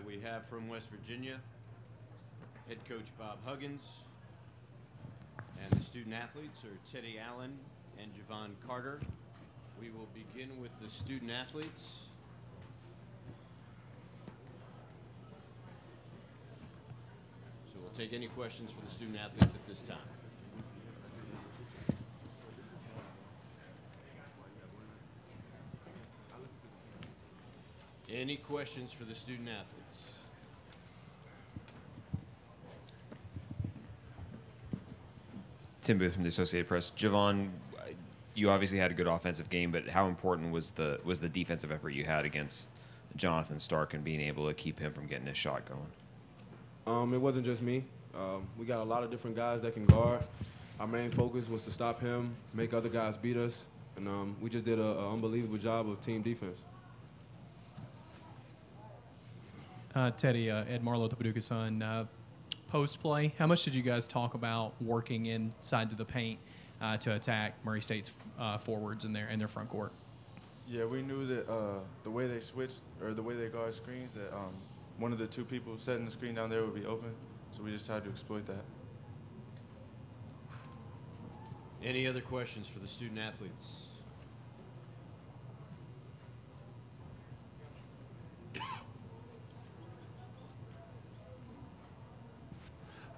we have from West Virginia, head coach Bob Huggins, and the student athletes are Teddy Allen and Jevon Carter. We will begin with the student athletes. So we'll take any questions for the student athletes at this time. Any questions for the student athletes? Tim Booth from the Associated Press. Jevon, you obviously had a good offensive game, but how important was the defensive effort you had against Jonathan Stark and being able to keep him from getting his shot going? It wasn't just me. We got a lot of different guys that can guard. Our main focus was to stop him, make other guys beat us, and we just did an unbelievable job of team defense. Teddy, Ed Marlowe, the Paducah Sun. Post play, how much did you guys talk about working inside to the paint to attack Murray State's forwards in their front court? Yeah, we knew that the way they switched or the way they guard screens, that one of the two people setting the screen down there would be open, so we just tried to exploit that. Any other questions for the student athletes?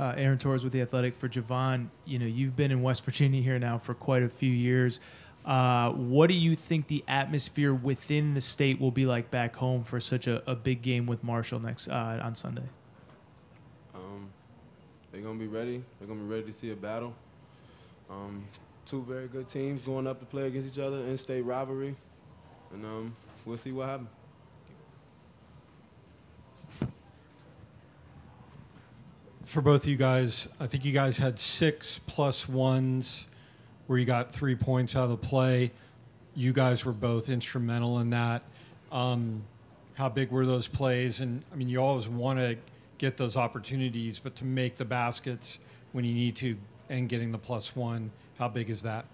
Aaron Torres with The Athletic for Jevon. You know, you've been in West Virginia here now for quite a few years. What do you think the atmosphere within the state will be like back home for such a big game with Marshall next on Sunday? They're going to be ready. They're going to be ready to see a battle. Two very good teams going up to play against each other, in-state rivalry, and we'll see what happens. For both of you guys, I think you guys had 6+1s where you got 3 points out of the play. You guys were both instrumental in that. How big were those plays? And, I mean, you always want to get those opportunities, but to make the baskets when you need to and getting the +1, how big is that?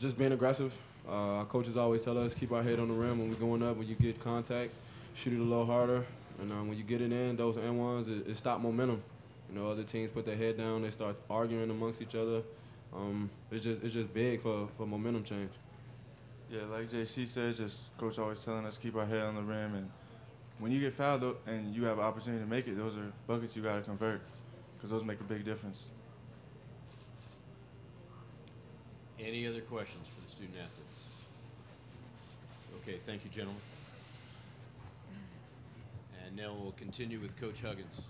Just being aggressive. Our coaches always tell us keep our head on the rim when we're going up. When you get contact, shoot it a little harder. And when you get it in, those N1s, it stop momentum. You know, other teams put their head down, they start arguing amongst each other. It's just big for momentum change. Yeah, like JC said, just coach always telling us keep our head on the rim, and when you get fouled and you have an opportunity to make it, those are buckets you got to convert because those make a big difference. Any other questions for the student athletes? Okay, thank you, gentlemen. And now we'll continue with Coach Huggins.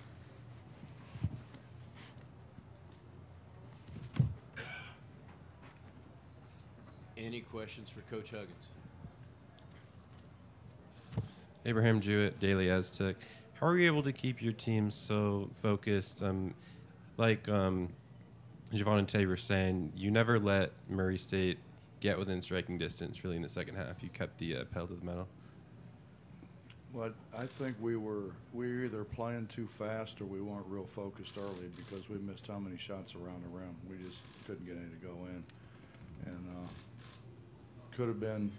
Any questions for Coach Huggins? Abraham Jewett, Daily Aztec. How are you able to keep your team so focused? Like Jevon and Teddy were saying, you never let Murray State get within striking distance really in the second half. You kept the pedal to the metal. Well, I think we were either playing too fast or we weren't real focused early because we missed how many shots around the rim. We just couldn't get any to go in, and could have been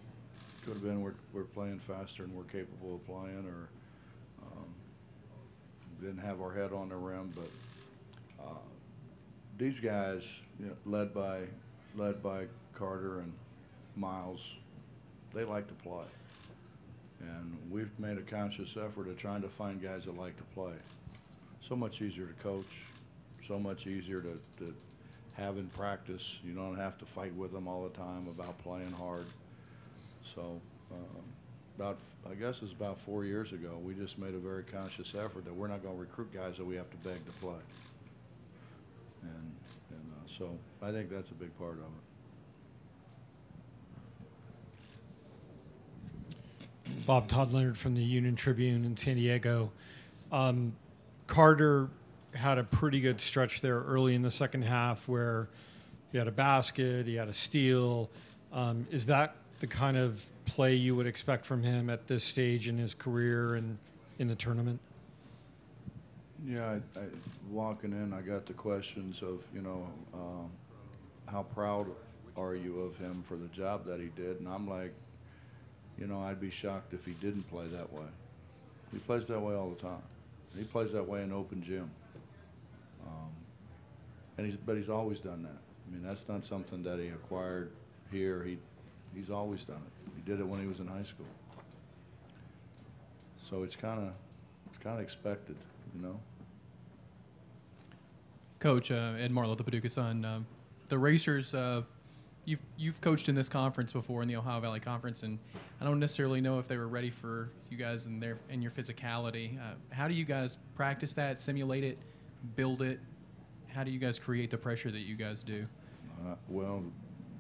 we're playing faster and we're capable of playing, or didn't have our head on the rim. But these guys, you know, led by Carter and Miles, they like to play. And we've made a conscious effort of trying to find guys that like to play. So much easier to coach, so much easier to have in practice. You don't have to fight with them all the time about playing hard. So I guess it's about 4 years ago, we just made a very conscious effort that we're not going to recruit guys that we have to beg to play. And so I think that's a big part of it. Bob Todd Leonard from the Union Tribune in San Diego. Carter had a pretty good stretch there early in the second half where he had a basket, he had a steal. Is that the kind of play you would expect from him at this stage in his career and in the tournament? Yeah, I walking in, I got the questions of, you know, how proud are you of him for the job that he did? And I'm like, you know, I'd be shocked if he didn't play that way. He plays that way all the time. He plays that way in open gym. But he's always done that. I mean, that's not something that he acquired here. He's always done it. He did it when he was in high school. So it's kind of expected, you know. Coach, Ed Marlowe, the Paducah Sun. The Racers, you've coached in this conference before, in the Ohio Valley Conference, and I don't necessarily know if they were ready for you guys and your physicality. How do you guys practice that, simulate it, build it? How do you guys create the pressure that you guys do? Well,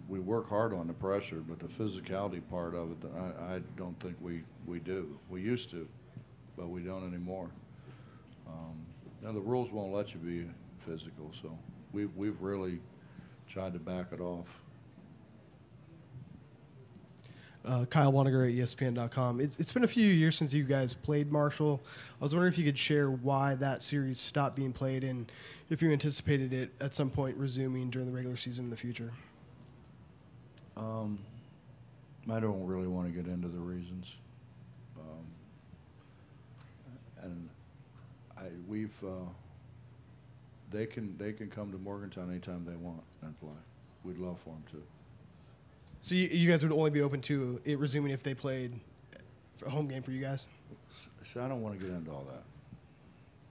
we work hard on the pressure, but the physicality part of it, I don't think we do. We used to, but we don't anymore. Now the rules won't let you be physical, so we've really tried to back it off. Kyle Waniger at ESPN.com. It's been a few years since you guys played Marshall. I was wondering if you could share why that series stopped being played and if you anticipated it at some point resuming during the regular season in the future. I don't really want to get into the reasons. They can come to Morgantown anytime they want and play. We'd love for them to. So you guys would only be open to it resuming if they played a home game for you guys? So I don't want to get into all that.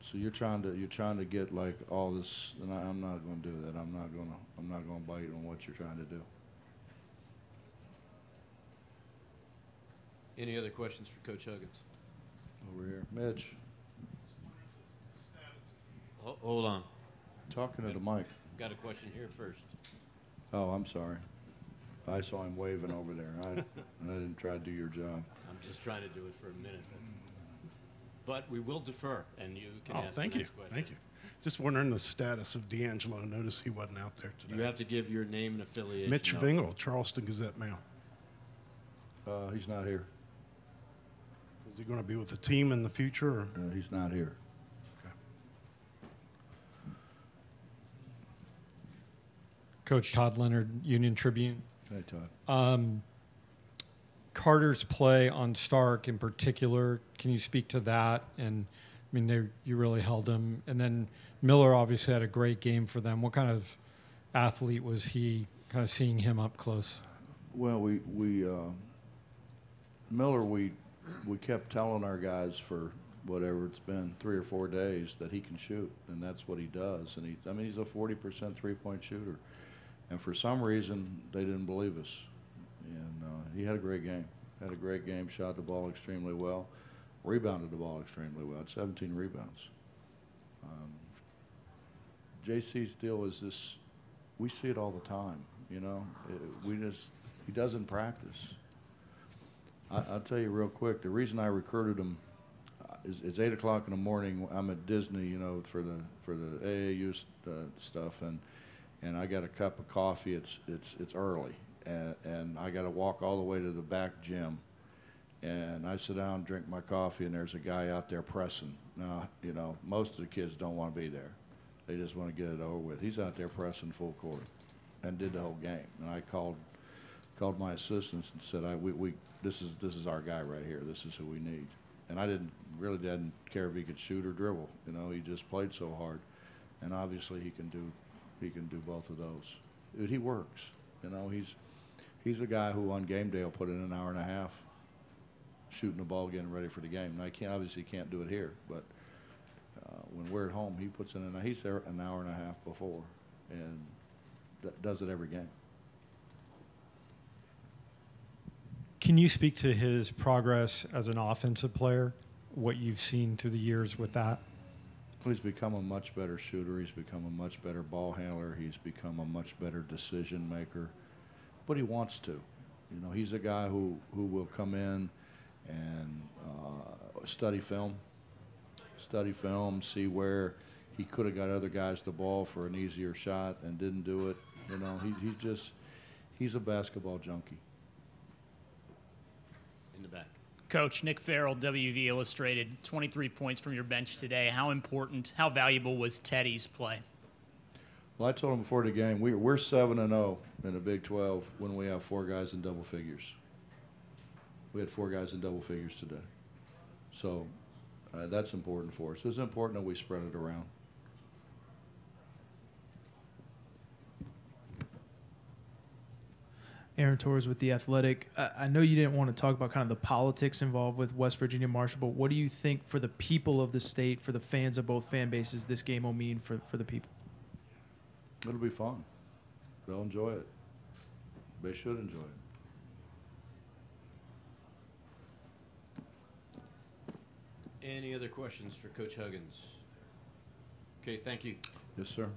So you're trying to get like all this, and I'm not going to do that. I'm not going to bite on what you're trying to do. Any other questions for Coach Huggins? Over here, Mitch. Hold on. Talking to the mic. Got a question here first. Oh, I'm sorry. I saw him waving over there. I didn't try to do your job. I'm just trying to do it for a minute. But we will defer, and you can ask thank the you. next question. Thank you. Just wondering the status of D'Angelo. Notice he wasn't out there today. You have to give your name and affiliation. Mitch out. Vingle, Charleston Gazette-Mail. He's not here. Is he going to be with the team in the future? Or? He's not here. Okay. Coach Todd Leonard, Union Tribune. Hey, Todd. Carter's play on Stark in particular, can you speak to that? And I mean, you really held him. And then Miller obviously had a great game for them. What kind of athlete was he? Kind of seeing him up close. Well, Miller, we kept telling our guys for whatever it's been, 3 or 4 days, that he can shoot, and that's what he does. And he's a 40% three-point shooter. And for some reason, they didn't believe us. And he had a great game. Shot the ball extremely well, rebounded the ball extremely well. 17 rebounds. JC's deal is this: we see it all the time. You know, he doesn't practice. I'll tell you real quick. The reason I recruited him is it's 8 o'clock in the morning. I'm at Disney, you know, for the AAU stuff, and I got a cup of coffee. It's early, and I got to walk all the way to the back gym, and I sit down, drink my coffee, and there's a guy out there pressing. Now, you know, most of the kids don't want to be there; they just want to get it over with. He's out there pressing full court, and did the whole game. And I called my assistants and said, this is our guy right here. This is who we need. And I didn't care if he could shoot or dribble. You know, he just played so hard, and obviously he can do both of those. He works. You know, he's a guy who on game day will put in an hour and a half shooting the ball, getting ready for the game. Now he obviously can't do it here, but when we're at home, he puts in he's there an hour and a half before, and does it every game. Can you speak to his progress as an offensive player, what you've seen through the years with that? He's become a much better shooter. He's become a much better ball handler. He's become a much better decision maker. But he wants to. You know, he's a guy who will come in and study film, see where he could have got other guys the ball for an easier shot and didn't do it. You know, he's a basketball junkie. In the back. Coach, Nick Farrell, WV Illustrated, 23 points from your bench today. How important, how valuable was Teddy's play? Well, I told him before the game, we're 7-0 in the Big 12 when we have 4 guys in double figures. We had 4 guys in double figures today. So That's important for us. It's important that we spread it around. Aaron Torres with The Athletic. I know you didn't want to talk about kind of the politics involved with West Virginia Marshall, but what do you think for the people of the state, for the fans of both fan bases, this game will mean for the people? It'll be fun. They'll enjoy it. They should enjoy it. Any other questions for Coach Huggins? Okay, thank you. Yes, sir.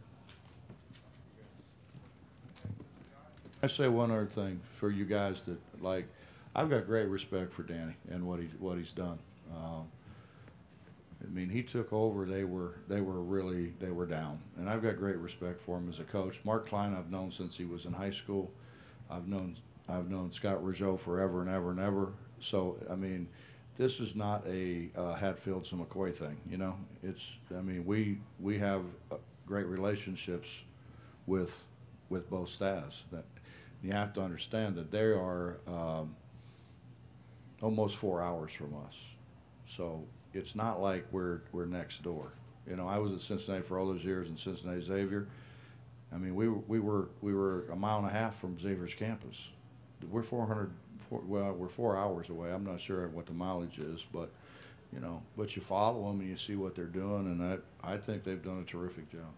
I say one other thing for you guys that like. I've got great respect for Danny and what he's done. I mean, he took over. They were down, and I've got great respect for him as a coach. Mark Klein, I've known since he was in high school. I've known Scott Rougeau forever and ever and ever. So I mean, this is not a Hatfields and McCoy thing. You know, I mean, we have great relationships with both staffs. That you have to understand that they are almost 4 hours from us. So it's not like we're next door. You know, I was at Cincinnati for all those years in Cincinnati Xavier. I mean, we were a mile and a half from Xavier's campus. We're 4 hours away. I'm not sure what the mileage is, but you know, but you follow them and you see what they're doing, and I think they've done a terrific job.